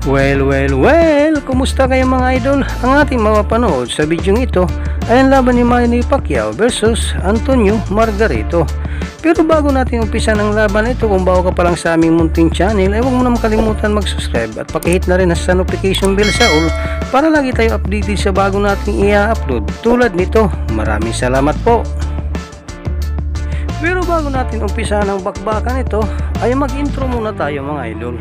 Well, kumusta kayo mga idol? Ang ating mapapanood sa video ito ay ang laban ni Manny Pacquiao versus Antonio Margarito. Pero bago natin umpisa ng laban ito, kung bago ka pa lang sa aming munting channel, ay huwag mo na makalimutan mag-subscribe at pakihit na rin sa notification bell sa all para lagi tayo updated sa bago nating i-upload tulad nito. Maraming salamat po. Pero bago natin umpisa ng bakbakan ito, ay mag-intro muna tayo mga idol.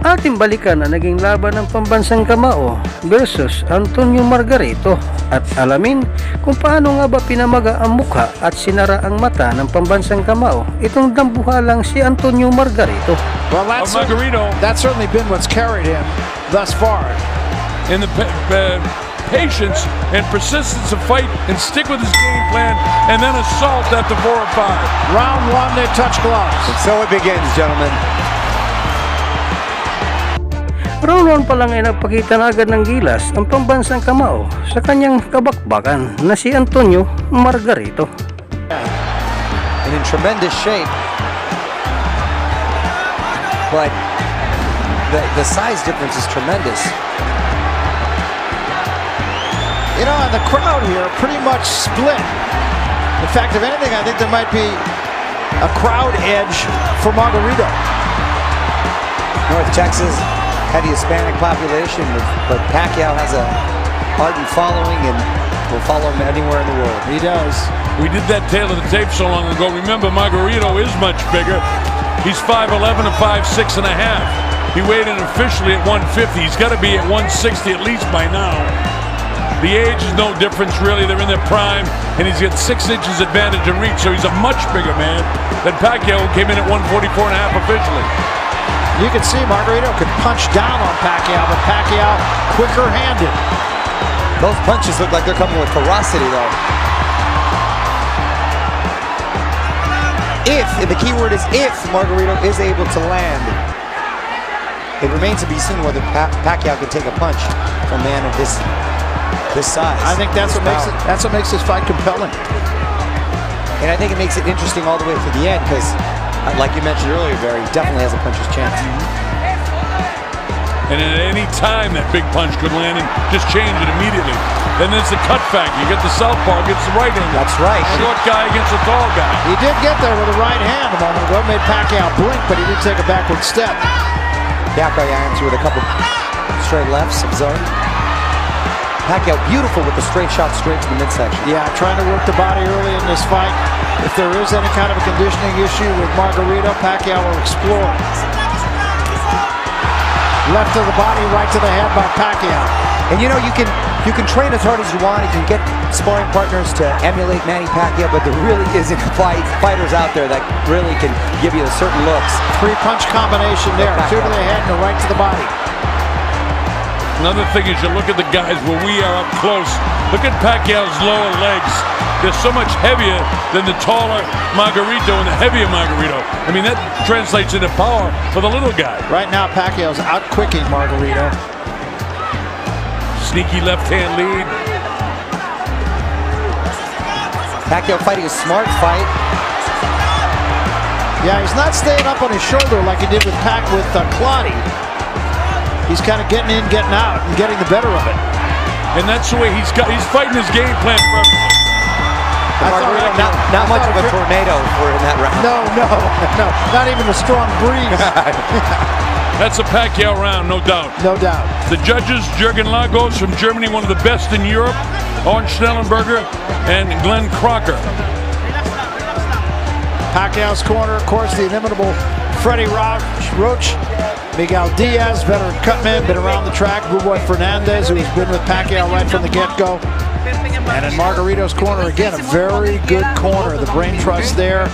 Ating balikan ang naging laban ng pambansang kamao versus Antonio Margarito at alamin kung paano nga ba pinamaga ang mukha at sinara ang mata ng pambansang kamao itong dambuhalang si Antonio Margarito. Well, that's certainly been what's carried him thus far. In the patience and persistence of fight and stick with his game plan and then assault after 4 or 5. Round 1, they touch gloves. And so it begins, gentlemen. Round 1 pa lang ay nagpakita na agad ng gilas ang pambansang kamao sa kanyang kabakbakan na si Antonio Margarito. And in tremendous shape. But the size difference is tremendous. You know, and the crowd here pretty much split. In fact, if anything, I think there might be a crowd edge for Margarito. North Texas had the Hispanic population, but Pacquiao has a ardent following and will follow him anywhere in the world. He does. We did that tale of the tape so long ago. Remember, Margarito is much bigger. He's 5'11" and 5'6" and a half. He weighed in officially at 150. He's got to be at 160 at least by now. The age is no difference really. They're in their prime, and he's got 6 inches advantage in reach, so he's a much bigger man than Pacquiao, who came in at 144 and a half officially. You can see Margarito could punch down on Pacquiao, but Pacquiao quicker-handed. Those punches look like they're coming with ferocity, though. And the key word is if, Margarito is able to land. It remains to be seen whether Pacquiao can take a punch from a man of this size. I think that's what makes this fight compelling. And I think it makes it interesting all the way to the end, because like you mentioned earlier, Barry, he definitely has a puncher's chance. And at any time, that big punch could land and just change it immediately. Then there's the cut factor. You get the southpaw against the right hand. That's right. Short guy against a tall guy. He did get there with the right hand a moment ago. Made Pacquiao blink, but he did take a backward step. Pacquiao answered with a couple straight lefts of his own. Pacquiao beautiful with the straight shot straight to the midsection. Yeah, trying to work the body early in this fight. If there is any kind of a conditioning issue with Margarito, Pacquiao will explore. Left to the body, right to the head by Pacquiao. And you know, you can train as hard as you want. You can get sparring partners to emulate Manny Pacquiao, but there really isn't fighters out there that really can give you certain looks. 3-punch combination there, 2 to the head and a right to the body. Another thing is you look at the guys where we are up close. Look at Pacquiao's lower legs. They're so much heavier than the taller Margarito and the heavier Margarito. I mean, that translates into power for the little guy. Right now, Pacquiao's out-quicking Margarito. Sneaky left-hand lead. Pacquiao fighting a smart fight. Yeah, he's not staying up on his shoulder like he did with Claudy. He's kind of getting in, getting out, and getting the better of it. And that's the way he's fighting his game plan perfectly. Not much of a tornado for in that round. No, not even a strong breeze. That's a Pacquiao round, no doubt. No doubt. The judges, Jürgen Lagos from Germany, one of the best in Europe, Orange Schnellenberger, and Glenn Crocker. Pacquiao's corner, of course, the inimitable Freddie Roach. Miguel Diaz, veteran cutman, been around the track. Buboy Fernandez, who's been with Pacquiao right from the get-go. And in Margarito's corner, again, a very good corner. The brain trust there.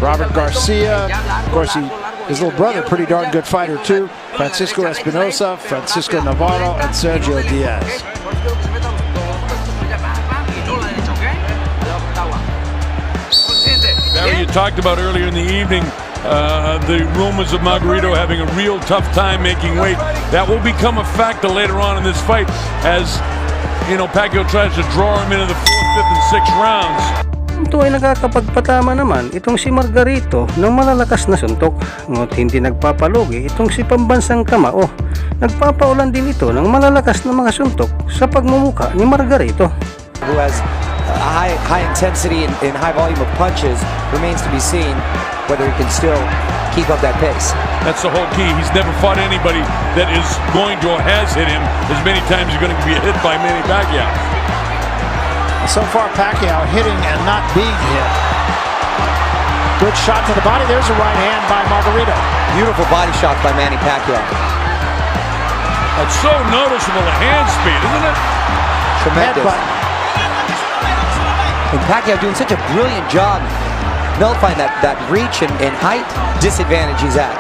Robert Garcia. Of course, his little brother, pretty darn good fighter, too. Francisco Espinosa, Francisco Navarro, and Sergio Diaz. Barry, you talked about earlier in the evening the rumors of Margarito having a real tough time making weight. That will become a factor later on in this fight as, you know, Pacquiao tries to draw him into the 4th, 5th, and 6th rounds. Ito ay nakakapagpatama naman itong si Margarito ng malalakas na suntok. Ngunit hindi nagpapalugi itong si pambansang kamao. Nagpapaulan din ito ng malalakas na mga suntok sa pagmumuka ni Margarito. Who has a high intensity and high volume of punches, remains to be seen whether he can still keep up that pace. That's the whole key. He's never fought anybody that is going to or has hit him as many times as you're going to be hit by Manny Pacquiao. So far, Pacquiao hitting and not being hit. Good shot to the body. There's a right hand by Margarito. Beautiful body shot by Manny Pacquiao. It's so noticeable, the hand speed, isn't it? Tremendous. Headbutt. And Pacquiao doing such a brilliant job nullifying that reach and height disadvantage he's at.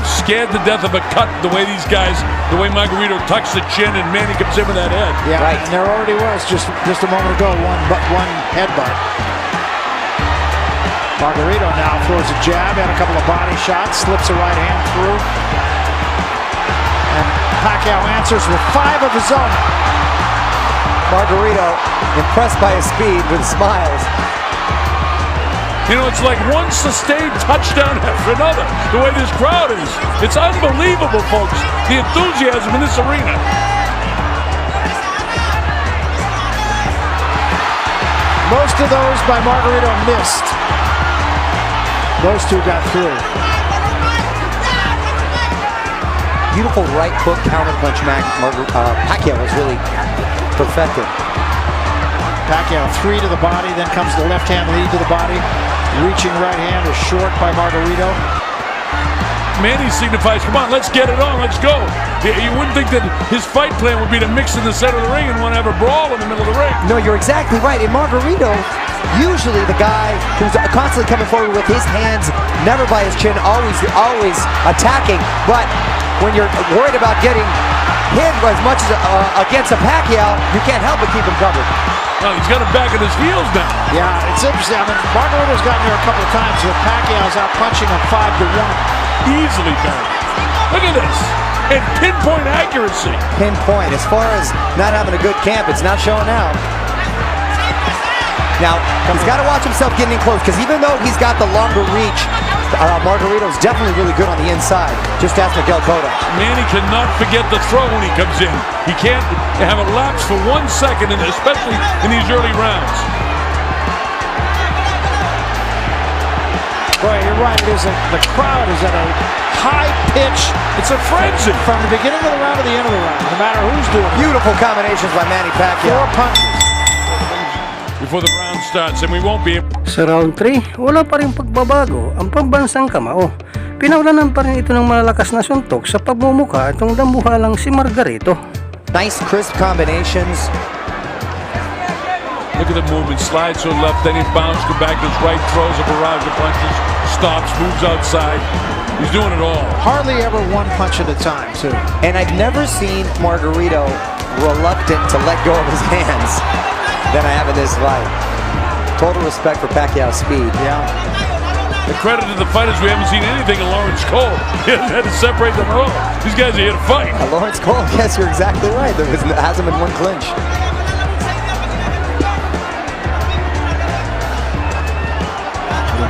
Scared to death of a cut the way these guys, the way Margarito tucks the chin and Manny comes in with that head. Yeah, right. And there already was just a moment ago one headbutt. Margarito now throws a jab and a couple of body shots, slips a right hand through. And Pacquiao answers with 5 of his own. Margarito impressed by his speed with smiles. You know, it's like one sustained touchdown after another, the way this crowd is. It's unbelievable, folks, the enthusiasm in this arena. Most of those by Margarito missed. Those two got through. Beautiful right hook counterpunch Pacquiao was really perfected. Pacquiao 3 to the body, then comes the left hand lead to the body. Reaching right hand is short by Margarito. Manny signifies, come on, let's get it on, let's go. You wouldn't think that his fight plan would be to mix in the center of the ring and want to have a brawl in the middle of the ring. No, you're exactly right. And Margarito, usually the guy who's constantly coming forward with his hands, never by his chin, always attacking. But when you're worried about getting hit as much as against a Pacquiao, you can't help but keep him covered. Well, he's got him back at his heels now. Yeah, it's interesting. I mean, Margarito's gotten there a couple of times with Pacquiao's out punching him 5-1. Easily done. Look at this. And pinpoint accuracy. Pinpoint. As far as not having a good camp, it's not showing now. Now, he's got to watch himself getting in close, because even though he's got the longer reach, Margarito's definitely really good on the inside. Just ask Miguel Cotto. Manny cannot forget the throw when he comes in. He can't have a lapse for 1 second, and especially in these early rounds. Boy, you're right. The crowd is at a high pitch. It's a frenzy. From the beginning of the round to the end of the round, no matter who's doing it. Beautiful combinations by Manny Pacquiao. 4 punches. Before the round starts, and we won't be able. Sa round 3, wala pa rin pagbabago ang pambansang kamao. Pinaulanan pa rin ito ng malalakas na suntok sa pagmumuka itong dambuhalang si Margarito. Nice crisp combinations. Look at the movement. Slides to the left, then he bounces to back. His right throws a barrage of punches. Stops, moves outside. He's doing it all. Hardly ever 1 punch at a time, too. And I've never seen Margarito reluctant to let go of his hands than I have in this fight. Total respect for Pacquiao's speed. Yeah. The credit to the fighters, we haven't seen anything in Lawrence Cole. He hasn't had to separate them at all. These guys are here to fight. Lawrence Cole, yes, you're exactly right. There hasn't been 1 clinch.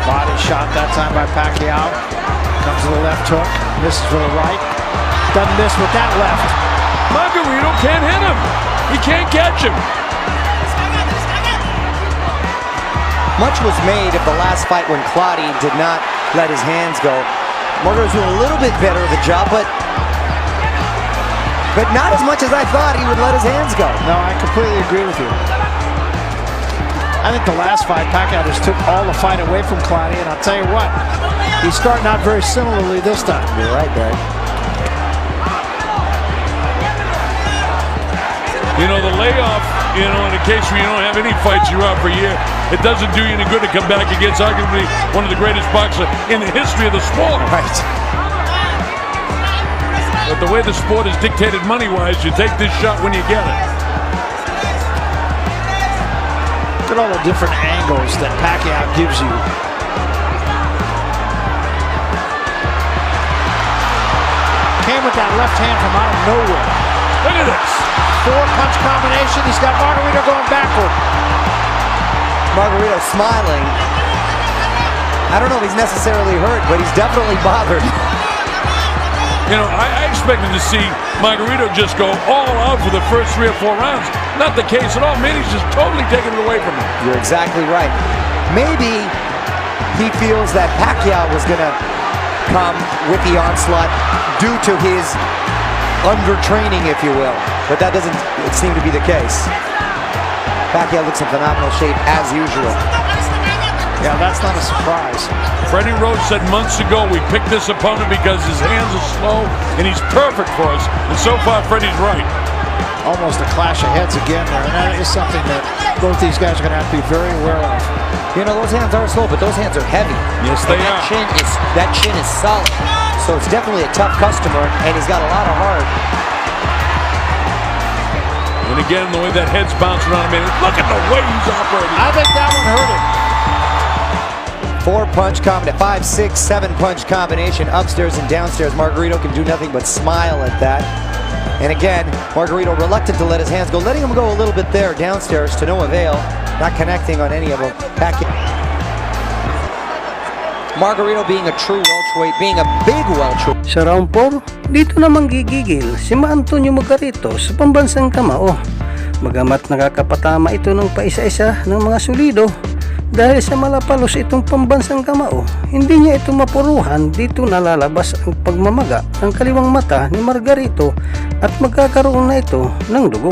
Body shot that time by Pacquiao. Comes to the left hook. Misses with the right. Doesn't miss with that left. Margarito can't hit him. He can't catch him. Much was made of the last fight when Claudio did not let his hands go. Margarito's doing a little bit better of a job, but not as much as I thought he would let his hands go. No, I completely agree with you. I think the last fight, Pacquiao just took all the fight away from Claudio, and I'll tell you what, he's starting out very similarly this time. You're right, Barry. You know, the layoff, in a case where you don't have any fights, you're out for a year, it doesn't do you any good to come back against arguably one of the greatest boxers in the history of the sport. Right. But the way the sport is dictated money-wise, you take this shot when you get it. Look at all the different angles that Pacquiao gives you. Came with that left hand from out of nowhere. Look at this. 4-punch combination. He's got Margarito going backward. Margarito smiling. I don't know if he's necessarily hurt, but he's definitely bothered. You know, I expected to see Margarito just go all out for the first 3 or 4 rounds. Not the case at all. Manny's just totally taking it away from him. You're exactly right. Maybe he feels that Pacquiao was going to come with the onslaught due to his undertraining, if you will. But that doesn't seem to be the case. Pacquiao looks in phenomenal shape as usual. Yeah, that's not a surprise. Freddie Roach said months ago we picked this opponent because his hands are slow and he's perfect for us. And so far, Freddie's right. Almost a clash of heads again there, and that is something that both these guys are going to have to be very aware of. You know, those hands are slow, but those hands are heavy. Yes, they are. That chin is solid. So it's definitely a tough customer, and he's got a lot of heart. And again, the way that head's bouncing around him, look at the way he's operating. I think that one hurt him. 4-punch combination, 5, 6, 7-punch combination, upstairs and downstairs. Margarito can do nothing but smile at that. And again, Margarito reluctant to let his hands go, letting him go a little bit there downstairs to no avail, not connecting on any of them. Margarito being a true welterweight, being a big welterweight. Sa round 4, dito namang gigigil si Antonio Margarito sa pambansang kamao. Bagamat nakakapatama ito ng paisa-isa ng mga sulido, dahil sa malapalos itong pambansang kamao, hindi niya ito mapuruhan. Dito nalalabas ang pagmamaga ng kaliwang mata ni Margarito at magkakaroon na ito ng dugo.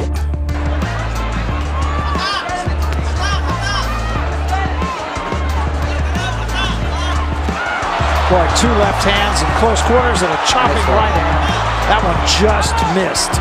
Boy, 2 left hands in close quarters and a chopping right hand. That one just missed.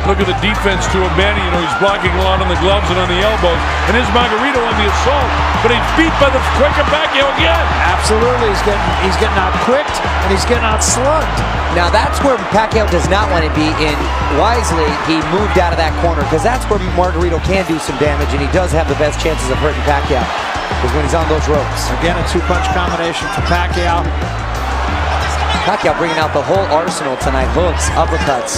Look at the defense to Manny. You know, he's blocking a lot on the gloves and on the elbows. And here's Margarito on the assault. But he's beat by the quicker Pacquiao again. Absolutely, he's getting out quicked and he's getting out slugged. Now that's where Pacquiao does not want to be in. Wisely, he moved out of that corner because that's where Margarito can do some damage, and he does have the best chances of hurting Pacquiao is when he's on those ropes. Again, a 2-punch combination for Pacquiao. Pacquiao bringing out the whole arsenal tonight. Hooks, uppercuts.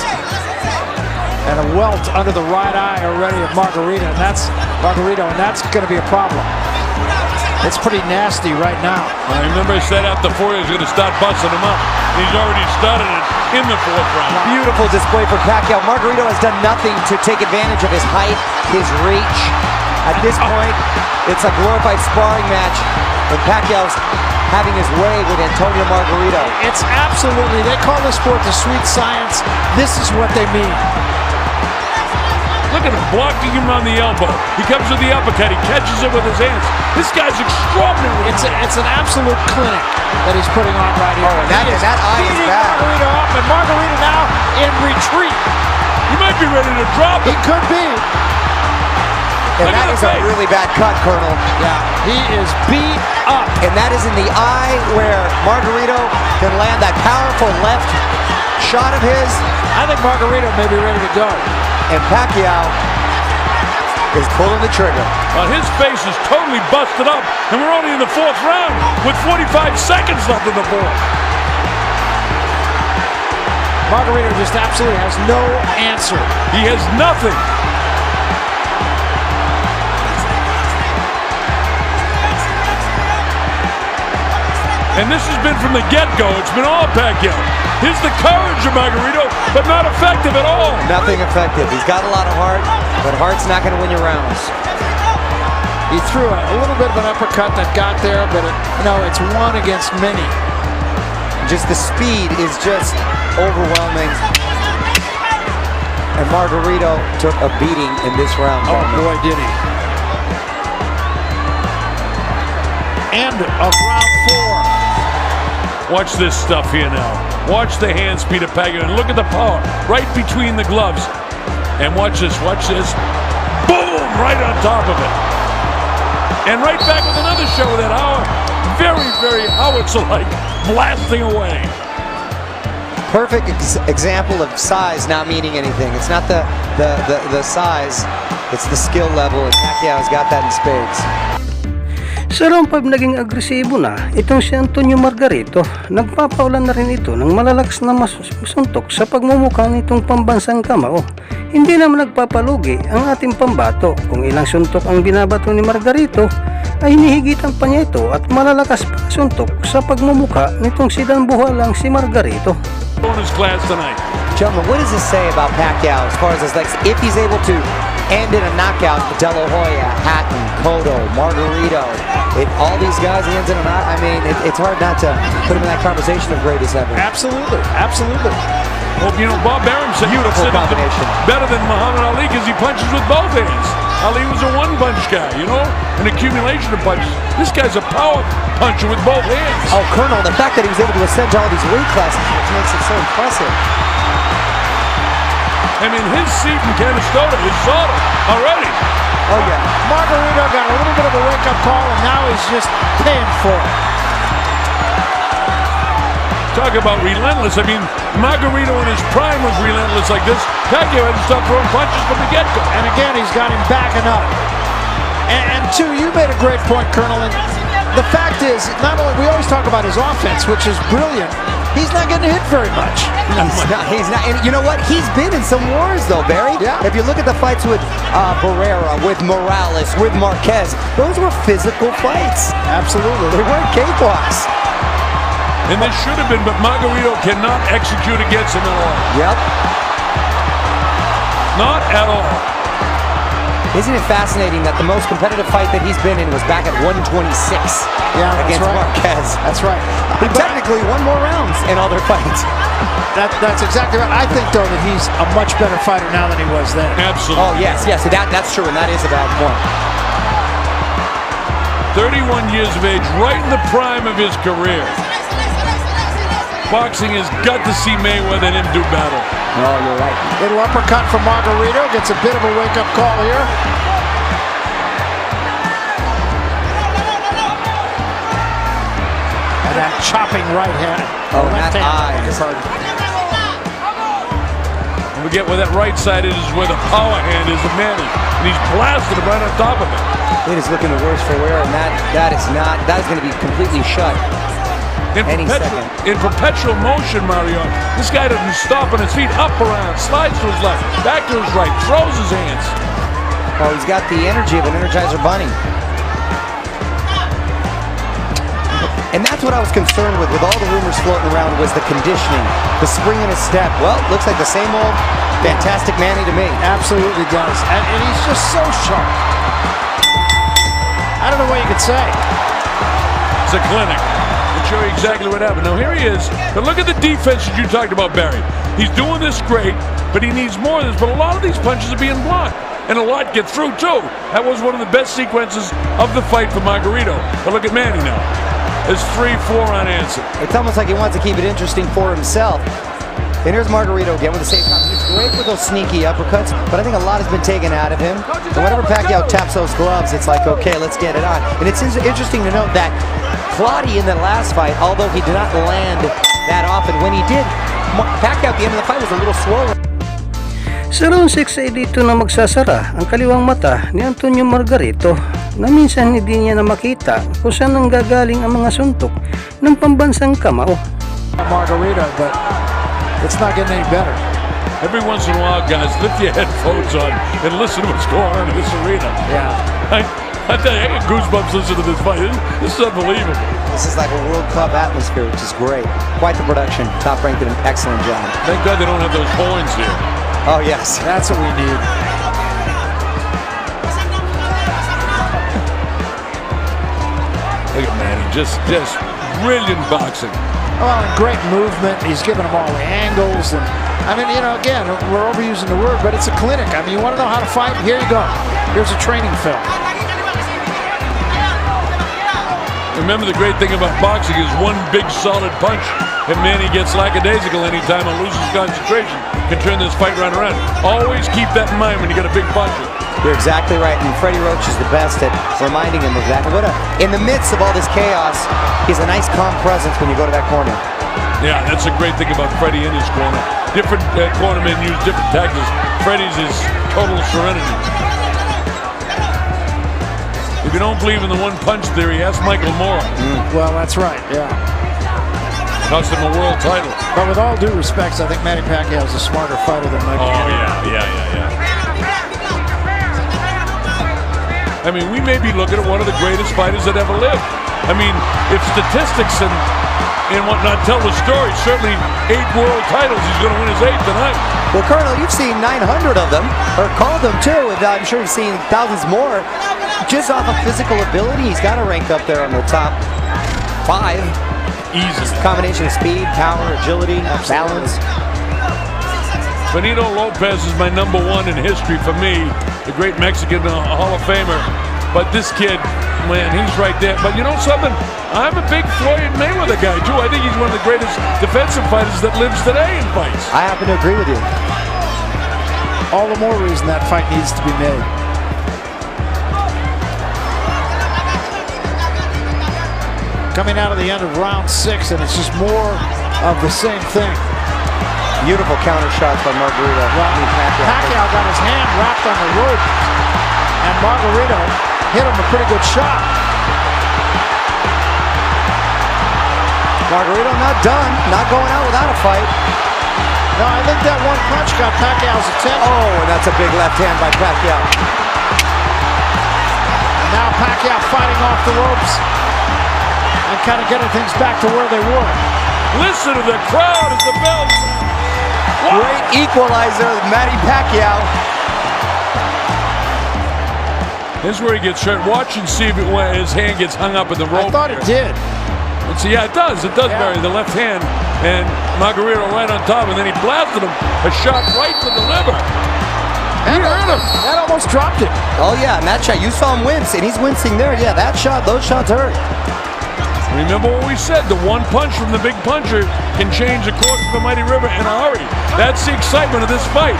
And a welt under the right eye already of Margarito, and that's going to be a problem. It's pretty nasty right now. I remember I said after 4 he was going to start busting him up. He's already started it in the 4th round. Beautiful display for Pacquiao. Margarito has done nothing to take advantage of his height, his reach. At this point, it's a glorified sparring match, and Pacquiao's having his way with Antonio Margarito. It's absolutely, they call this sport the sweet science. This is what they mean. Look at him blocking him on the elbow. He comes with the uppercut. He catches it with his hands. This guy's extraordinary. It's an absolute clinic that he's putting on right here. Oh, and that eye is bad. Margarito up, and Margarito now in retreat. He might be ready to drop He him. could be. And that is a really bad cut, Colonel. Yeah, he is beat up. And that is in the eye where Margarito can land that powerful left shot of his. I think Margarito may be ready to go. And Pacquiao is pulling the trigger. Well, his face is totally busted up, and we're only in the 4th round with 45 seconds left in the 4th. Margarito just absolutely has no answer. He has nothing. And this has been from the get-go. It's been all Pacquiao. Here's the courage of Margarito, but not effective at all. Nothing effective. He's got a lot of heart, but heart's not going to win your rounds. He threw a little bit of an uppercut that got there, but it's one against many. Just the speed is just overwhelming. And Margarito took a beating in this round. Oh boy, did he. End of round 4. Watch this stuff here now. Watch the hand speed of Pacquiao, and look at the power right between the gloves. And watch this, boom, right on top of it. And right back with another shot with that very, very howitzer-like blasting away. Perfect example of size not meaning anything. It's not the size, it's the skill level, and Pacquiao has got that in spades. Sa round 5 naging agresibo na itong si Antonio Margarito. Nagpapaulan na rin ito ng malalakas na masuntok sa pagmumukha nitong pambansang kamao. Hindi naman nagpapalugi ang ating pambato. Kung ilang suntok ang binabato ni Margarito ay hinihigitan pa niya ito at malalakas pa suntok sa pagmumukha nitong sidanbuhalang si Margarito. Bonus class tonight. Gentlemen, what does this say about Pacquiao as far as his legs? If he's able to end in a knockout, De La Hoya, Hatton, Cotto, Margarito, all these guys, he ends in a knockout. I mean, it's hard not to put him in that conversation of greatest ever. Absolutely, absolutely. Well, you know, Bob Arum said Beautiful combination. better than Muhammad Ali because he punches with both hands. Ali was a one-punch guy, you know, an accumulation of punches. This guy's a power puncher with both hands. Oh, Colonel, the fact that he was able to ascend to all these weight classes makes it so impressive. I mean, his seat in Canastota is solid already. Oh, yeah. Margarito got a little bit of a wake-up call, and now he's just paying for it. Talk about relentless. I mean, Margarito in his prime was relentless like this. Pacquiao had to stop throwing punches from the get-go. And again, he's got him backing up. And two, you made a great point, Colonel. And the fact is, not only we always talk about his offense, which is brilliant, he's not getting hit very much. He's not. And you know what? He's been in some wars, though, Barry. Yeah. If you look at the fights with Barrera, with Morales, with Marquez, those were physical fights. Absolutely. They weren't cakewalks. And this should have been, but Margarito cannot execute against him at all. Yep. Not at all. Isn't it fascinating that the most competitive fight that he's been in was back at 126 against Marquez? That's right. He technically won more rounds in all their fights. That's exactly right. I think, though, that he's a much better fighter now than he was then. Absolutely. Oh, yes. That's true, and that is a bad point. 31 years of age, right in the prime of his career. Boxing has got to see Mayweather and him do battle. Oh, you're right. Little uppercut from Margarito. Gets a bit of a wake-up call here. And that chopping right hand. Oh, that eye. Don't forget where that right side is where the power hand is of Manny. And he's blasted him right on top of it. It is looking the worse for wear, and that is going to be completely shut. In perpetual motion, Mario. This guy doesn't stop on his feet. Up, around, slides to his left, back to his right, throws his hands. Oh, he's got the energy of an Energizer Bunny. And that's what I was concerned with all the rumors floating around, was the conditioning, the spring in his step. Well, looks like the same old fantastic Manny to me. Absolutely does. And he's just so sharp. I don't know what you could say. It's a clinic. I'll show you exactly what happened. Now, here he is. But look at the defense that you talked about, Barry. He's doing this great, but he needs more of this. But a lot of these punches are being blocked. And a lot get through, too. That was one of the best sequences of the fight for Margarito. But look at Manny now. There's 3-4 unanswered. It's almost like he wants to keep it interesting for himself. And here's Margarito again with the same time. He's great with those sneaky uppercuts, but I think a lot has been taken out of him. And whenever Pacquiao taps those gloves, it's like, okay, let's get it on. And it's interesting to note that Claudio in the last fight, although he did not land that often, when he did, Pacquiao at the end of the fight was a little slower. Sa round 6 ay dito na magsasara ang kaliwang mata ni Antonio Margarito na minsan hindi niya na makita kung saan nanggagaling ang mga suntok ng pambansang kamao. Margarito, but it's not getting any better. Every once in a while, guys, lift your headphones on and listen to what's going on in this arena. Yeah. I tell you, I get goosebumps listening to this fight. This is unbelievable. This is like a World Cup atmosphere, which is great. Quite the production. Top ranked, did an excellent job. Thank God they don't have those horns here. Oh, yes. That's what we need. Look at Manny, just brilliant boxing. Well, and great movement. He's giving them all the angles. And I mean, you know, again, we're overusing the word, but it's a clinic. I mean, you want to know how to fight? Here you go. Here's a training film. Remember, the great thing about boxing is one big solid punch, and Manny gets lackadaisical anytime and loses concentration. Can turn this fight right around. Always keep that in mind when you get a big puncher. You're exactly right, and Freddie Roach is the best at reminding him of that. In the midst of all this chaos, he's a nice calm presence when you go to that corner. Yeah, that's a great thing about Freddie in his corner. Different cornermen use different tactics. Freddie's is total serenity. If you don't believe in the one punch theory, ask Michael Moore. Well, that's right, yeah. Cost him a world title. But with all due respects, I think Manny Pacquiao is a smarter fighter than Michael Oh, Moore. yeah. I mean, we may be looking at one of the greatest fighters that ever lived. I mean, if statistics and whatnot tell the story, certainly 8 world titles, he's going to win his 8th tonight. Well, Colonel, you've seen 900 of them, or called them too, and I'm sure you've seen thousands more. Just off of physical ability, he's got to rank up there on the top 5. Easily. Combination of speed, power, agility, balance. Benito Lopez is my #1 in history for me, the great Mexican Hall of Famer. But this kid, man, he's right there. But you know something? I'm a big Floyd Mayweather guy, too. I think he's one of the greatest defensive fighters that lives today in fights. I happen to agree with you. All the more reason that fight needs to be made. Coming out of the end of round 6, and it's just more of the same thing. Beautiful counter shots by Margarito. Pacquiao got his hand wrapped on the rope, and Margarito hit him a pretty good shot. Margarito not done, not going out without a fight. No, I think that one punch got Pacquiao's attention. Oh, and that's a big left hand by Pacquiao. And now Pacquiao fighting off the ropes and kind of getting things back to where they were. Listen to the crowd as the bell. Great equalizer, Manny Pacquiao. This is where he gets hurt. Watch and see if his hand gets hung up in the rope. I thought it did. Yeah, it does. It does, Yeah. Barry. The left hand, and Margarito right on top, and then he blasted him a shot right to the liver. That hurt him. That almost dropped it. Oh yeah, and that shot, you saw him wince, and he's wincing there. Yeah, that shot, those shots hurt. Remember what we said, the one punch from the big puncher can change the course of the mighty river in a hurry. That's the excitement of this fight.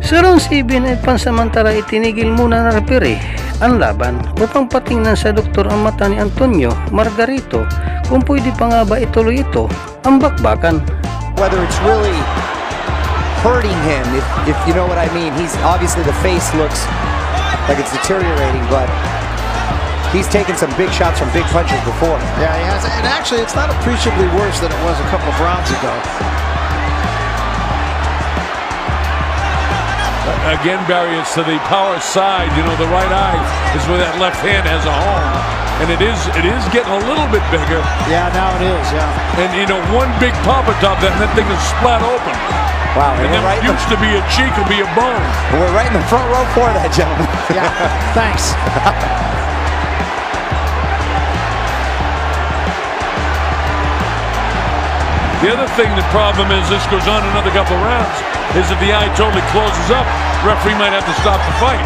Sa round 7 ay pansamantala itinigil muna ng referee ang laban upang patingnan sa doktor ang mata ni Antonio Margarito kung pwede pa nga ba ituloy ito ang bakbakan. Whether it's really hurting him, if you know what I mean. He's obviously, the face looks like it's deteriorating, but he's taken some big shots from big punches before. Yeah, he has. And actually, it's not appreciably worse than it was a couple of rounds ago. Again, Barry, it's to the power side. You know, the right eye is where that left hand has a home. And it is getting a little bit bigger. Yeah, now it is, yeah. And, you know, one big papa top, that thing is splat open. Wow, And then what used to be a cheek will be a bone. we're right in the front row for that, gentlemen. Yeah, thanks. The other thing, the problem is this goes on another couple rounds, is if the eye totally closes up, referee might have to stop the fight.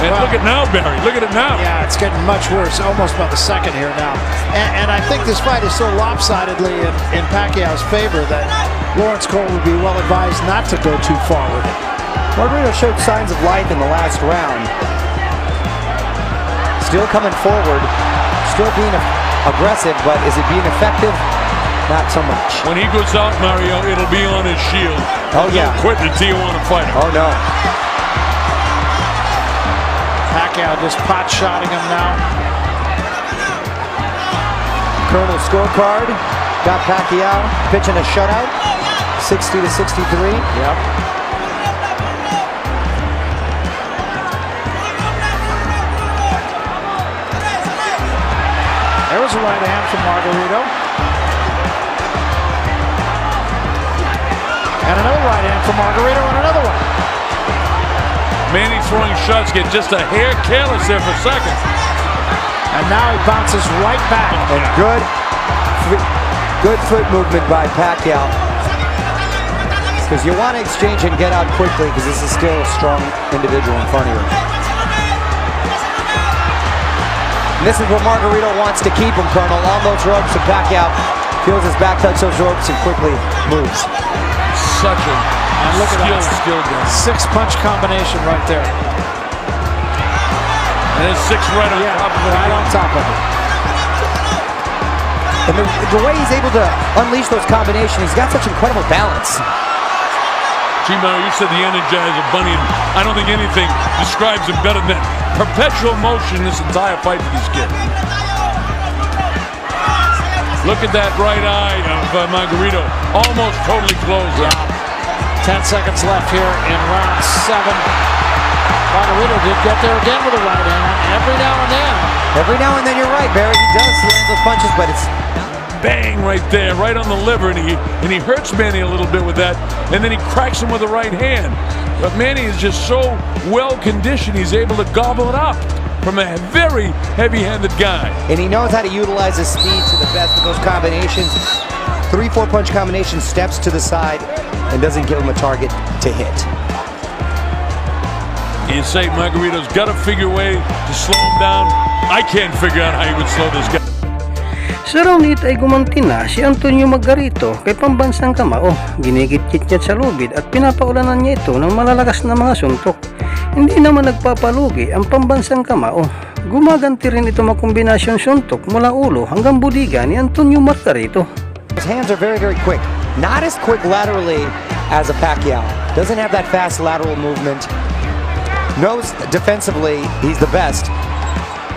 And look at now, Barry. Look at it now. Yeah, it's getting much worse. Almost about the second here now. And I think this fight is so lopsidedly in Pacquiao's favor that Lawrence Cole would be well advised not to go too far with it. Margarito showed signs of life in the last round. Still coming forward, still being aggressive, but is it being effective? Not so much. When he goes out, Mario, it'll be on his shield. Oh, yeah. He'll quit the Tijuana fighter. Oh, no. Pacquiao just pot-shotting him now. Colonel scorecard, got Pacquiao pitching a shutout, 60-63. Yep. There was a right hand from Margarito. And another right hand from Margarito, and another one. Manny throwing shots, get just a hair careless there for a second. And now he bounces right back. And good foot movement by Pacquiao. Because you want to exchange and get out quickly, because this is still a strong individual in front of you. And this is where Margarito wants to keep him, Colonel, on those ropes, and Pacquiao feels his back touch those ropes and quickly moves. Such a Look at that. skill game. 6-punch combination right there. And it's 6 right on top of it. Right on top of it. And the way he's able to unleash those combinations, he's got such incredible balance. Chimo, you said the Energizer Bunny, and I don't think anything describes him better than perpetual motion this entire fight for this kid. Look at that right eye of Margarito, almost totally closed. Yeah. 10 seconds left here in round 7. Margarito did get there again with a right hand every now and then. Every now and then, you're right, Barry. He does land those punches, but it's Bang right there, right on the liver, and he hurts Manny a little bit with that, and then he cracks him with the right hand. But Manny is just so well conditioned, he's able to gobble it up from a very heavy-handed guy. and he knows how to utilize his speed to the best with those combinations. 3-4 punch combination, steps to the side, and doesn't give him a target to hit. You say Margarito's got to figure a way to slow him down. I can't figure out how he would slow this guy. Sa round 8 ay gumanti na si Antonio Margarito kay pambansang kamao. Ginigit-git niya sa lubid at pinapaulanan niya ito ng malalakas na mga suntok. Hindi naman nagpapalugi ang pambansang kamao. Gumaganti rin ito makombinasyon suntok mula ulo hanggang budiga ni Antonio Margarito. His hands are very, very quick. Not as quick laterally as a Pacquiao. Doesn't have that fast lateral movement. Knows defensively he's the best.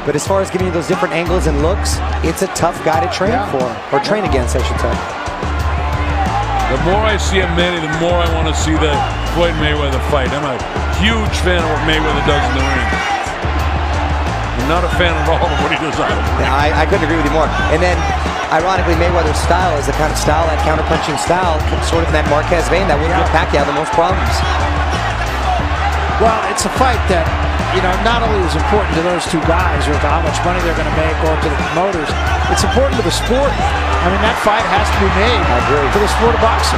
But as far as giving you those different angles and looks, it's a tough guy to train for, or train against, I should say. The more I see of Manny, the more I want to see the Floyd Mayweather fight. I'm a huge fan of what Mayweather does in the ring. I'm not a fan at all of what he does out of the ring. Yeah, I couldn't agree with you more. And then, ironically, Mayweather's style is the kind of style, that counter-punching style, sort of in that Marquez vein that would give Pacquiao the most problems. Well, it's a fight that, you know, not only is important to those two guys or to how much money they're going to make or to the promoters, it's important to the sport. I mean, that fight has to be made for the sport of boxing.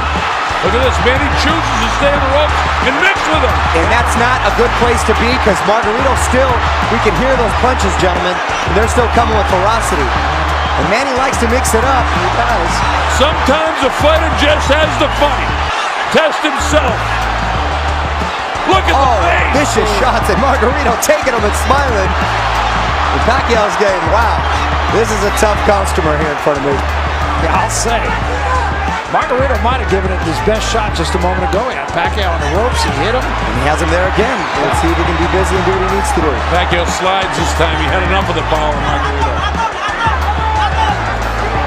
Look at this, Manny chooses to stay on the ropes and mix with him. And that's not a good place to be because Margarito still, we can hear those punches, gentlemen, and they're still coming with ferocity. And Manny likes to mix it up. He does. Sometimes a fighter just has to fight, test himself. Look at the face. Vicious shots at Margarito, taking them and smiling. And Pacquiao's game, wow, this is a tough customer here in front of me. Yeah, I'll say. Margarito might have given it his best shot just a moment ago. He had Pacquiao on the ropes, he hit him. And he has him there again. Let's see if he can be busy and do what he needs to do. Pacquiao slides this time. He had enough of the power of Margarito.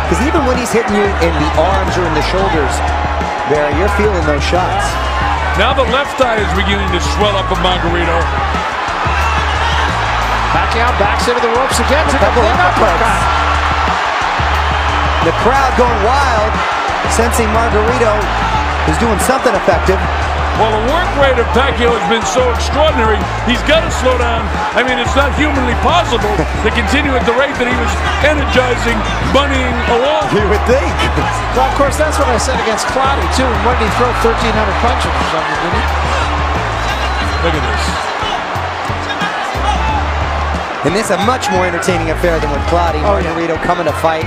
Because even when he's hitting you in the arms or in the shoulders, Barry, you're feeling those shots. Now the left eye is beginning to swell up of Margarito. Pacquiao backs into the ropes again. A couple uppercuts. The crowd going wild, sensing Margarito is doing something effective. Well, the work rate of Pacquiao has been so extraordinary, he's got to slow down. I mean, it's not humanly possible to continue at the rate that he was energizing, bunnying along. You would think. Well, of course, that's what I said against Clottey, too. And when did he throw 1,300 punches or something, didn't he? Look at this. And this is a much more entertaining affair than with Clottey. Margarito coming to fight.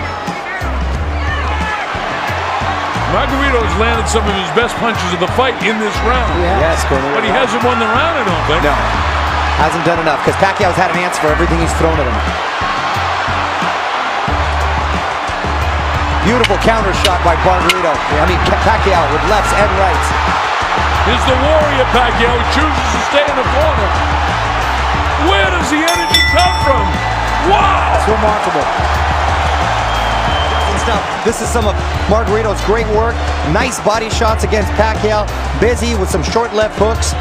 Margarito has landed some of his best punches of the fight in this round. Yes, But he hasn't won the round, I don't think. No, hasn't done enough because Pacquiao's had an answer for everything he's thrown at him. Beautiful counter shot by Margarito. Pacquiao with lefts and rights. Here's the warrior Pacquiao. He chooses to stay in the corner. Where does the energy come from? Wow! It's remarkable. This is some of Margarito's great work. Nice body shots against Pacquiao. Busy with some short left hooks.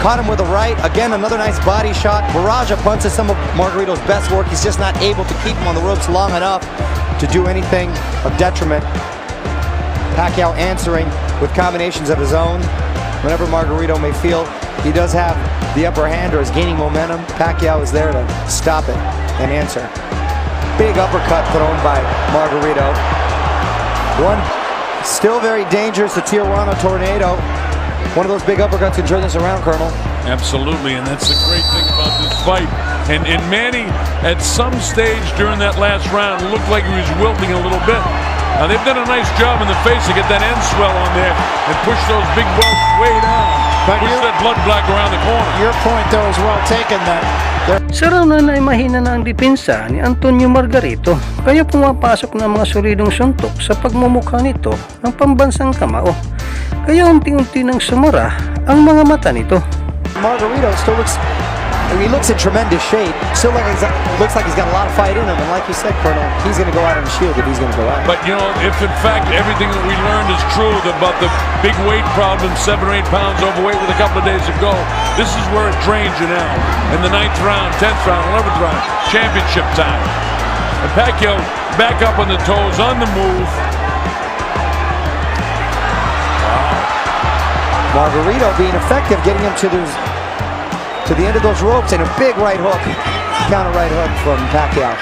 Caught him with a right. Again, another nice body shot. Barrage of punches is some of Margarito's best work. He's just not able to keep him on the ropes long enough to do anything of detriment. Pacquiao answering with combinations of his own. Whenever Margarito may feel he does have the upper hand or is gaining momentum, Pacquiao is there to stop it and answer. Big uppercut thrown by Margarito. One still very dangerous, the Tijuana Tornado. One of those big uppercuts can turn this around, Colonel. Absolutely, and that's the great thing about this fight. And Manny, at some stage during that last round, looked like he was wilting a little bit. Now, they've done a nice job in the face to get that end swell on there and push those big welts way down. Push that blood black around the corner. Your point, though, is well taken that Sa round na ay mahina na ang depensa ni Antonio Margarito, kaya pumapasok na mga solidong suntok sa pagmumukha nito ng pambansang kamao. kaya unti-unti nang sumara ang mga mata nito. Margarito still looks, he looks in tremendous shape. Still looks like he's got a lot of fight in him. And like you said, Colonel, he's going to go out on the shield if he's going to go out. But you know, if in fact everything that we learned is true about the big weight problem, 7 or 8 pounds overweight with a couple of days ago, this is where it drains you now. In the 9th round, 10th round, 11th round, championship time. And Pacquiao back up on the toes, on the move. Margarito being effective, getting him to the end of those ropes, and a big right hook, counter right hook from Pacquiao.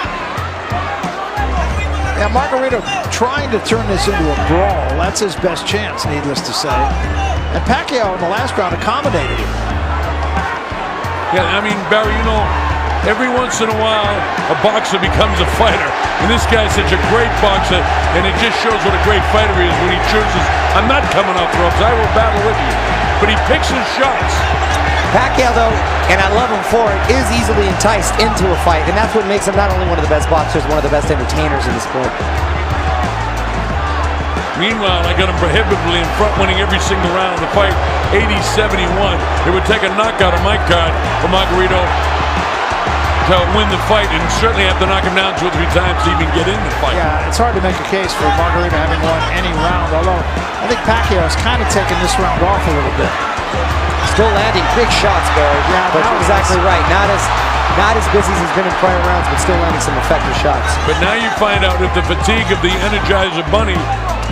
Yeah, Margarito trying to turn this into a brawl. That's his best chance, needless to say. And Pacquiao in the last round accommodated him. Yeah, I mean, Barry, you know, every once in a while, a boxer becomes a fighter. And this guy's such a great boxer, and it just shows what a great fighter he is when he chooses, I'm not coming off the ropes, I will battle with you. But he picks his shots. Pacquiao, though, and I love him for it, is easily enticed into a fight, and that's what makes him not only one of the best boxers, one of the best entertainers in the sport. Meanwhile, I got him prohibitively in front, winning every single round of the fight, 80-71. It would take a knockout on my card for Margarito to win the fight, and certainly have to knock him down 2 or 3 times to even get in the fight. Yeah, it's hard to make a case for Margarito having won any round, although I think Pacquiao has kind of taken this round off a little bit. Still landing big shots, Barry. Yeah, but you're exactly right. Not as busy as he's been in prior rounds, but still landing some effective shots. But now you find out if the fatigue of the Energizer Bunny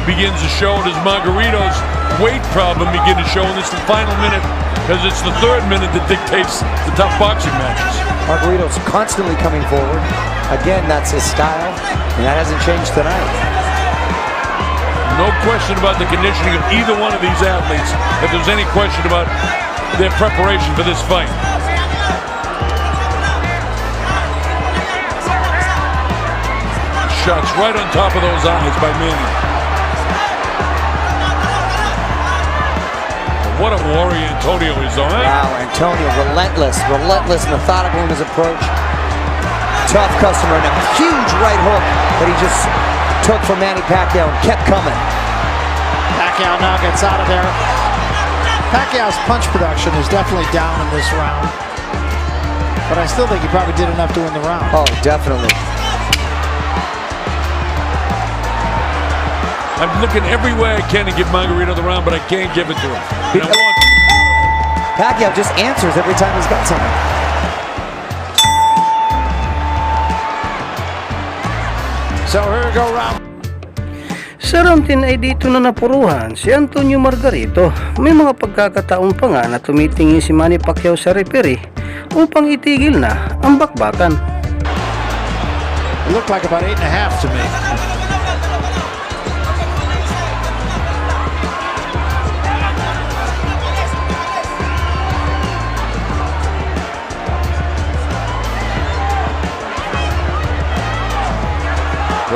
begins to show, does Margarito's weight problem begin to show in this final minute? Because it's the 3rd minute that dictates the tough boxing matches. Margarito's constantly coming forward. Again, that's his style, and that hasn't changed tonight. No question about the conditioning of either one of these athletes, if there's any question about their preparation for this fight. Shots right on top of those eyes by Manny. What a warrior Antonio is, though, huh? Wow, Antonio, relentless, methodical in his approach. Tough customer, and a huge right hook that he just took from Manny Pacquiao and kept coming. Pacquiao now gets out of there. Pacquiao's punch production is definitely down in this round, but I still think he probably did enough to win the round. Oh, definitely. I'm looking every way I can to give Margarito the round, but I can't give it to him. Pacquiao just answers every time he's got something. So here we go, round. Sa round 10 ay dito na napuruhan si Antonio Margarito. May mga pagkakataon pa nga na tumitingin si Manny Pacquiao sa referee upang itigil na ang bakbakan. It looked like about 8.5 to me.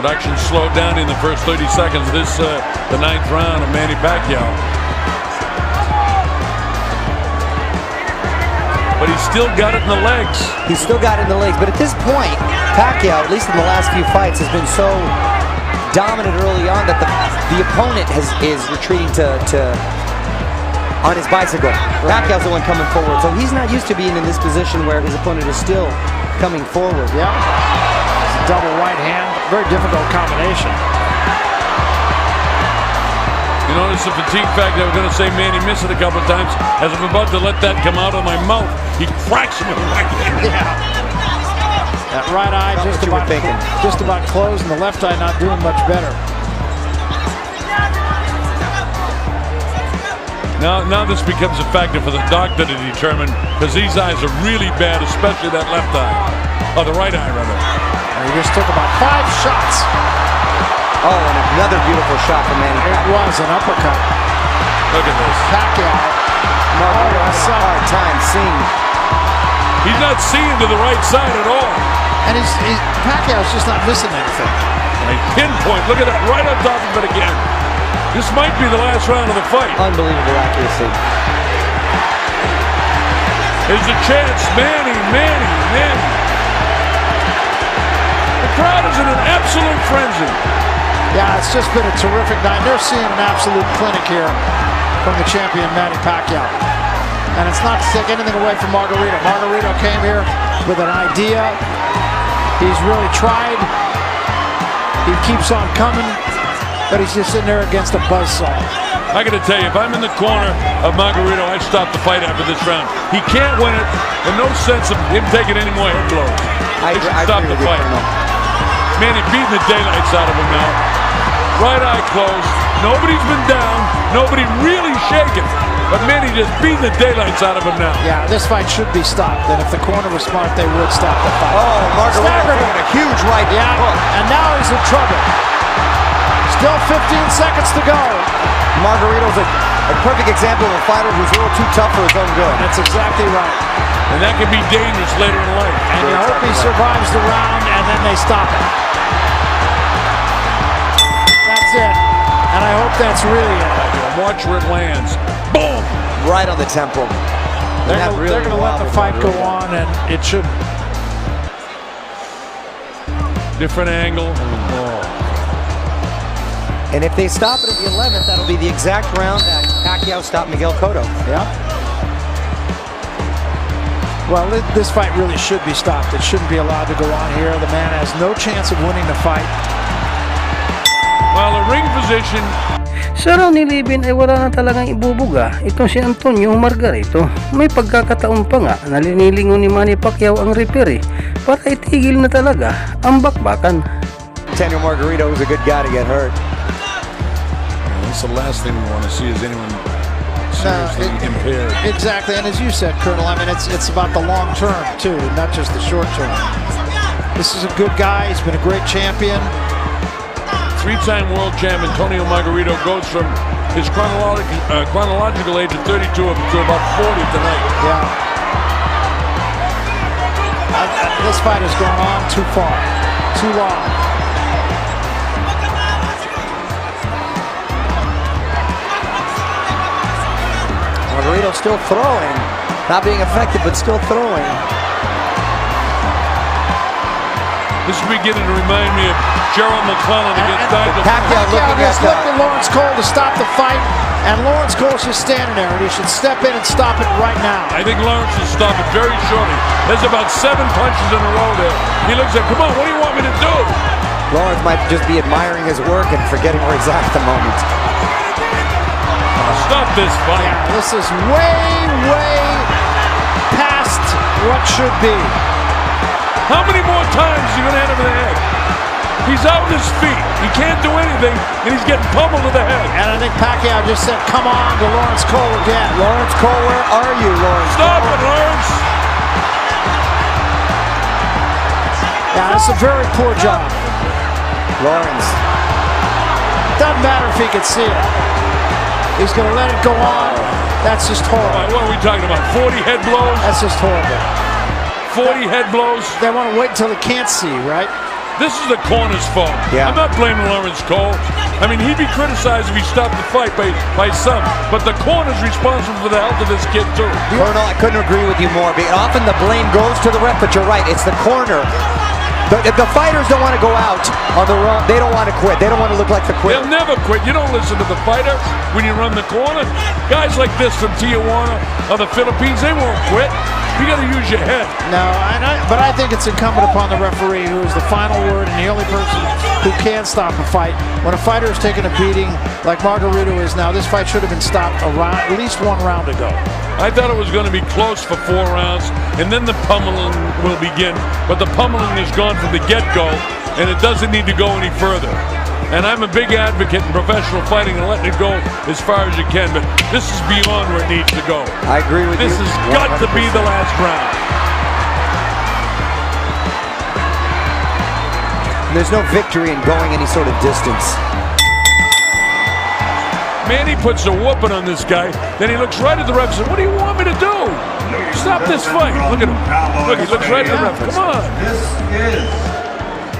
Production slowed down in the first 30 seconds of this, the 9th round of Manny Pacquiao. But he's still got it in the legs. He's still got it in the legs, but at this point, Pacquiao, at least in the last few fights, has been so dominant early on that the opponent is retreating on his bicycle. Pacquiao's the one coming forward, so he's not used to being in this position where his opponent is still coming forward. Yeah. Double right hand, very difficult combination. You notice the fatigue factor. I was going to say Manny missed it a couple of times. As I'm about to let that come out of my mouth, he cracks him with the right hand. Yeah. That right eye just about closed, and the left eye not doing much better. Now this becomes a factor for the doctor to determine, because these eyes are really bad, especially that left eye, or the right eye rather. And he just took about 5 shots. Oh, and another beautiful shot from Manny. It was an uppercut. Look at this. Pacquiao. Margarito has a hard time seeing. He's not seeing to the right side at all. And Pacquiao's just not missing anything. A pinpoint. Look at that. Right on top of it again. This might be the last round of the fight. Unbelievable accuracy. There's a chance. Manny. The crowd is in an absolute frenzy. Yeah, it's just been a terrific night. They're seeing an absolute clinic here. from the champion Manny Pacquiao. And it's not to take anything away from Margarito. Margarito came here with an idea. He's really tried. He keeps on coming, but he's just sitting there against a buzzsaw. I got to tell you, if I'm in the corner of Margarito, I'd stop the fight after this round. He can't win it, and no sense of him taking any more head blows. They should stop the fight. Manny beating the daylights out of him now. Right eye closed. Nobody's been down. Nobody really shaken. But Manny just beating the daylights out of him now. Yeah, this fight should be stopped. And if the corner was smart, they would stop the fight. Oh, Margarito throwing a huge right hook. And now he's in trouble. Still 15 seconds to go. Margarito's a perfect example of a fighter who's a little too tough for his own good. That's exactly right. And that can be dangerous later in life. And you hope he survives the round, and then they stop it. That's it. And I hope that's really it. Watch where it lands. Boom! Right on the temple. They're going to let the fight go on, and it should. Different angle. And if they stop it at the 11th, that'll be the exact round that Pacquiao stopped Miguel Cotto. Yeah. Well, this fight really should be stopped. It shouldn't be allowed to go on here. The man has no chance of winning the fight. Well, the ring position. Sa round 11 ay wala na talagang ibubuga itong si Antonio Margarito. May pagkakataon pa nga na linilingon ni Manny Pacquiao ang referee para itigil na talaga ang bakbakan. Antonio Margarito was a good guy to get hurt. That's the last thing we want to see is anyone seriously impaired. Exactly, and as you said, Colonel, I mean, it's about the long term too, not just the short term. This is a good guy. He's been a great champion. Three-time world champ Antonio Margarito goes from his chronological age of 32 up to about 40 tonight. Yeah. This fight has gone on too far, too long. Margarito still throwing. Not being effective, but still throwing. This is beginning to remind me of Gerald McClellan against Nigel. Pacquiao Just looked at Lawrence Cole to stop the fight, and Lawrence Cole's just standing there, and he should step in and stop it right now. I think Lawrence will stop it very shortly. There's about 7 punches in a row there. He looks like, come on, what do you want me to do? Lawrence might just be admiring his work and forgetting where he's at the moment. Stop this fight. Yeah, this is way past what should be. How many more times is he going to hit him in the head? He's out on his feet. He can't do anything, and he's getting pummeled to the head. And I think Pacquiao just said, come on, to Lawrence Cole again. Lawrence Cole, where are you, Lawrence? Stop it, Lawrence. Yeah, that's a very poor job. Lawrence. Doesn't matter if he can see it. He's going to let it go on. That's just horrible. What are we talking about? 40 head blows? That's just horrible. 40 head blows? They want to wait until they can't see, right? This is the corner's fault. Yeah. I'm not blaming Lawrence Cole. I mean, he'd be criticized if he stopped the fight by some, but the corner's responsible for the health of this kid too. Colonel, I couldn't agree with you more. Often the blame goes to the ref, but you're right. It's the corner. If the fighters don't want to go out on the run, they don't want to quit. They don't want to look like the quitter. They'll never quit. You don't listen to the fighter when you run the corner. Guys like this from Tijuana or the Philippines, they won't quit. You got to use your head. No, but I think it's incumbent upon the referee, who is the final word and the only person who can stop a fight. When a fighter is taking a beating like Margarito is now, this fight should have been stopped at least 1 round ago. I thought it was going to be close for 4 rounds, and then the pummeling will begin. But the pummeling is gone from the get-go, and it doesn't need to go any further. And I'm a big advocate in professional fighting and letting it go as far as you can, but this is beyond where it needs to go. I agree with you. This has got to be the last round. There's no victory in going any sort of distance. Manny puts a whooping on this guy, then he looks right at the ref and says, what do you want me to do? Stop this fight. Look at him. Look, he looks right at the ref. Come on. This is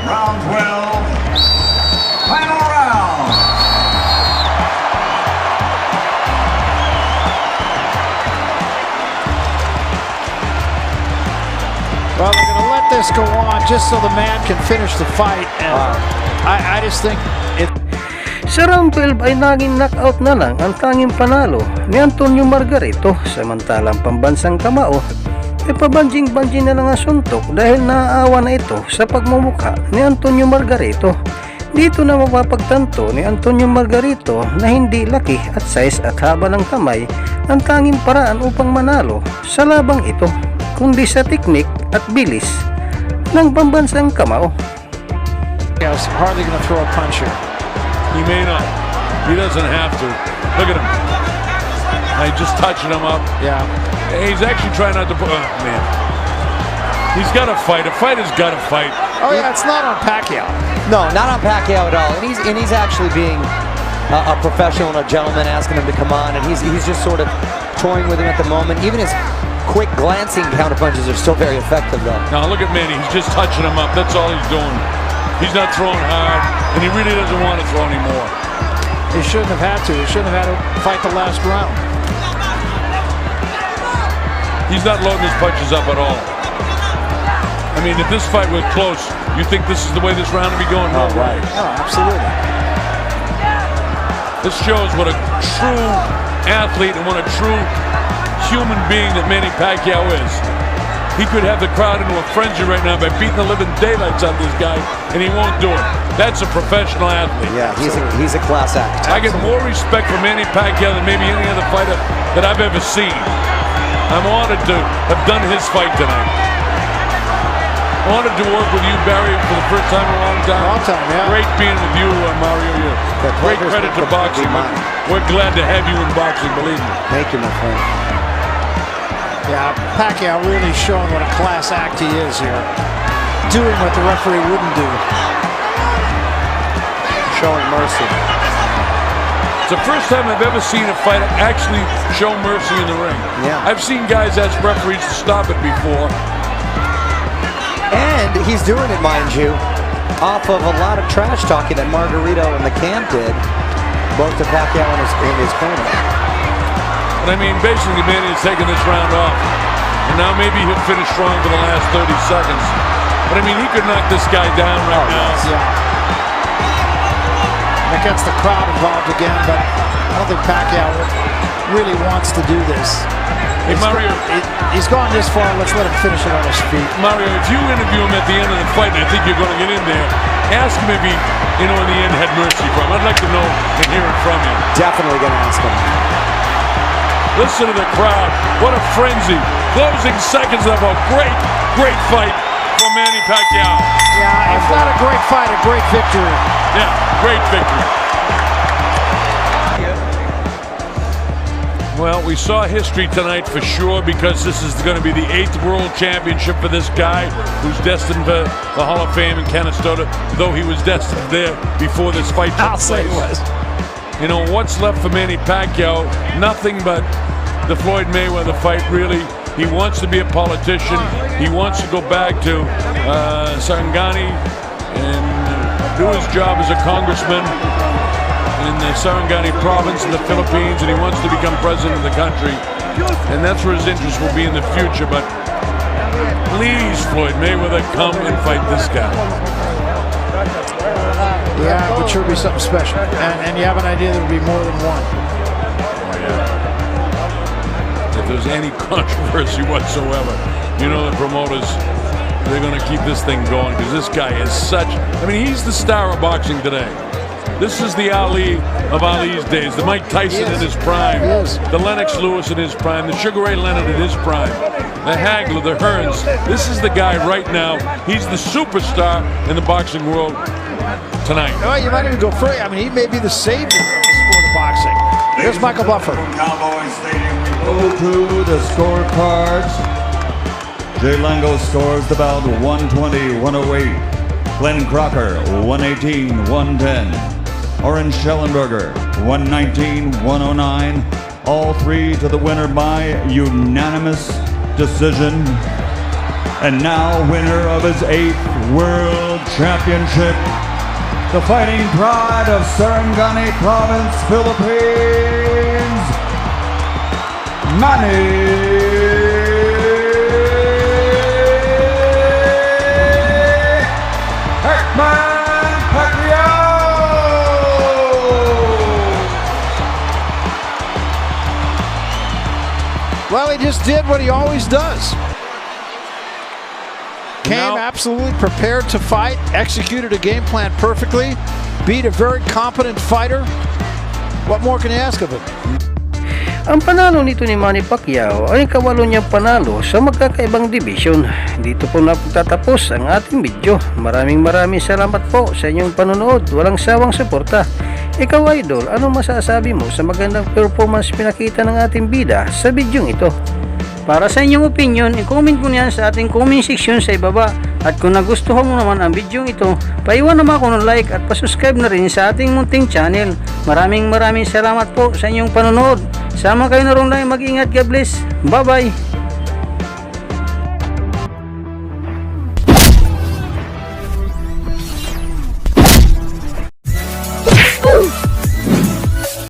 round 12. Final round. Well, they're going to let this go on just so the man can finish the fight. And I just think it. Sa round 12 ay naging knockout na lang ang tanging panalo ni Antonio Margarito, samantalang pambansang kamao ay pabanjing-banjing na lang ang suntok dahil naaawa na ito sa pagmumukha ni Antonio Margarito. Dito na mapapagtanto ni Antonio Margarito na hindi laki at size at haba ng kamay ang tanging paraan upang manalo sa labang ito, kundi sa teknik at bilis ng pambansang kamao. He's hardly going to throw a punch here. He may not. He doesn't have to. Look at him. I just touching him up. Yeah. He's actually trying not to put. Oh, man. He's got to fight. A fighter's got to fight. Oh yeah, it's not on Pacquiao. No, not on Pacquiao at all. And he's actually being a professional and a gentleman, asking him to come on, and he's just sort of toying with him at the moment. Even his quick glancing counterpunches are still very effective, though. Now look at Manny. He's just touching him up. That's all he's doing. He's not throwing hard, and he really doesn't want to throw anymore. He shouldn't have had to. He shouldn't have had to fight the last round. He's not loading his punches up at all. I mean, if this fight was close, you think this is the way this round would be going? No, right. Oh, absolutely. This shows what a true athlete and what a true human being that Manny Pacquiao is. He could have the crowd into a frenzy right now by beating the living daylights out of this guy, and he won't do it. That's a professional athlete. Yeah, he's a class act. I get more respect for Manny Pacquiao than maybe any other fighter that I've ever seen. I'm honored to have done his fight tonight. Honored to work with you, Barry, for the first time in a long time. Long time, yeah. Great being with you, Mario. You're great credit to boxing. We're glad to have you in boxing, believe me. Thank you, my friend. Yeah, Pacquiao really showing what a class act he is here. Doing what the referee wouldn't do. Showing mercy. It's the first time I've ever seen a fighter actually show mercy in the ring. Yeah. I've seen guys ask referees to stop it before. And he's doing it, mind you, off of a lot of trash talking that Margarito and the camp did, both to Pacquiao and his corner. But I mean, basically, Manny is taking this round off. And now maybe he'll finish strong for the last 30 seconds. But I mean, he could knock this guy down right now. Yes. Yeah. That gets the crowd involved again, but I don't think Pacquiao really wants to do this. Hey, Mario. He's gone this far. Let's let him finish it on his feet. Mario, if you interview him at the end of the fight, and I think you're going to get in there, ask him if he, in the end, had mercy for him. I'd like to know and hear it from him. Definitely going to ask him. Listen to the crowd. What a frenzy. Closing seconds of a great, great fight for Manny Pacquiao. Yeah, if not a great fight, a great victory. Yeah, great victory. Well, we saw history tonight for sure, because this is going to be the 8th World Championship for this guy who's destined for the Hall of Fame in Canastota, though he was destined there before this fight took place. What's left for Manny Pacquiao? Nothing but the Floyd Mayweather fight, really. He wants to be a politician. He wants to go back to Sarangani and do his job as a congressman in the Sarangani province in the Philippines, and he wants to become president of the country. And that's where his interest will be in the future. But please, Floyd Mayweather, come and fight this guy. Yeah, it would sure be something special. And you have an idea there would be more than one. Oh, yeah. If there's any controversy whatsoever, the promoters, they're going to keep this thing going, because this guy is he's the star of boxing today. This is the Ali of Ali's days, the Mike Tyson in his prime, the Lennox Lewis in his prime, the Sugar Ray Leonard in his prime, the Hagler, the Hearns. This is the guy right now. He's the superstar in the boxing world tonight. Oh, you might even go further. He may be the savior of the sport of boxing. Here's Michael Buffer. Go to the scorecards. Jay Lango scores the bout 120-108. Glenn Crocker 118-110. Orange Schellenberger 119-109. All three to the winner by unanimous decision. And now winner of his 8th World Championship, the fighting pride of Sarangani Province, Philippines, Manny Pacquiao! just did what he always does. Came Now- absolutely prepared to fight, executed a game plan perfectly, beat a very competent fighter. What more can you ask of him? Ang panalo nito ni Manny Pacquiao ay kawalo niyang panalo sa magkakaibang division. Dito po na pagtatapos ang ating video. Maraming salamat po sa inyong panonood. Walang sawang suporta. Ikaw idol, ano masasabi mo sa magandang performance pinakita ng ating bida sa video ito? Para sa inyong opinion, i-comment mo niyan sa ating comment section sa ibaba. At kung nagustuhan mo naman ang video ito, paiwan naman ako ng like at pasubscribe na rin sa ating munting channel. Maraming salamat po sa inyong panonood. Sama kayo na rin lang, mag-ingat, God bless. Bye bye.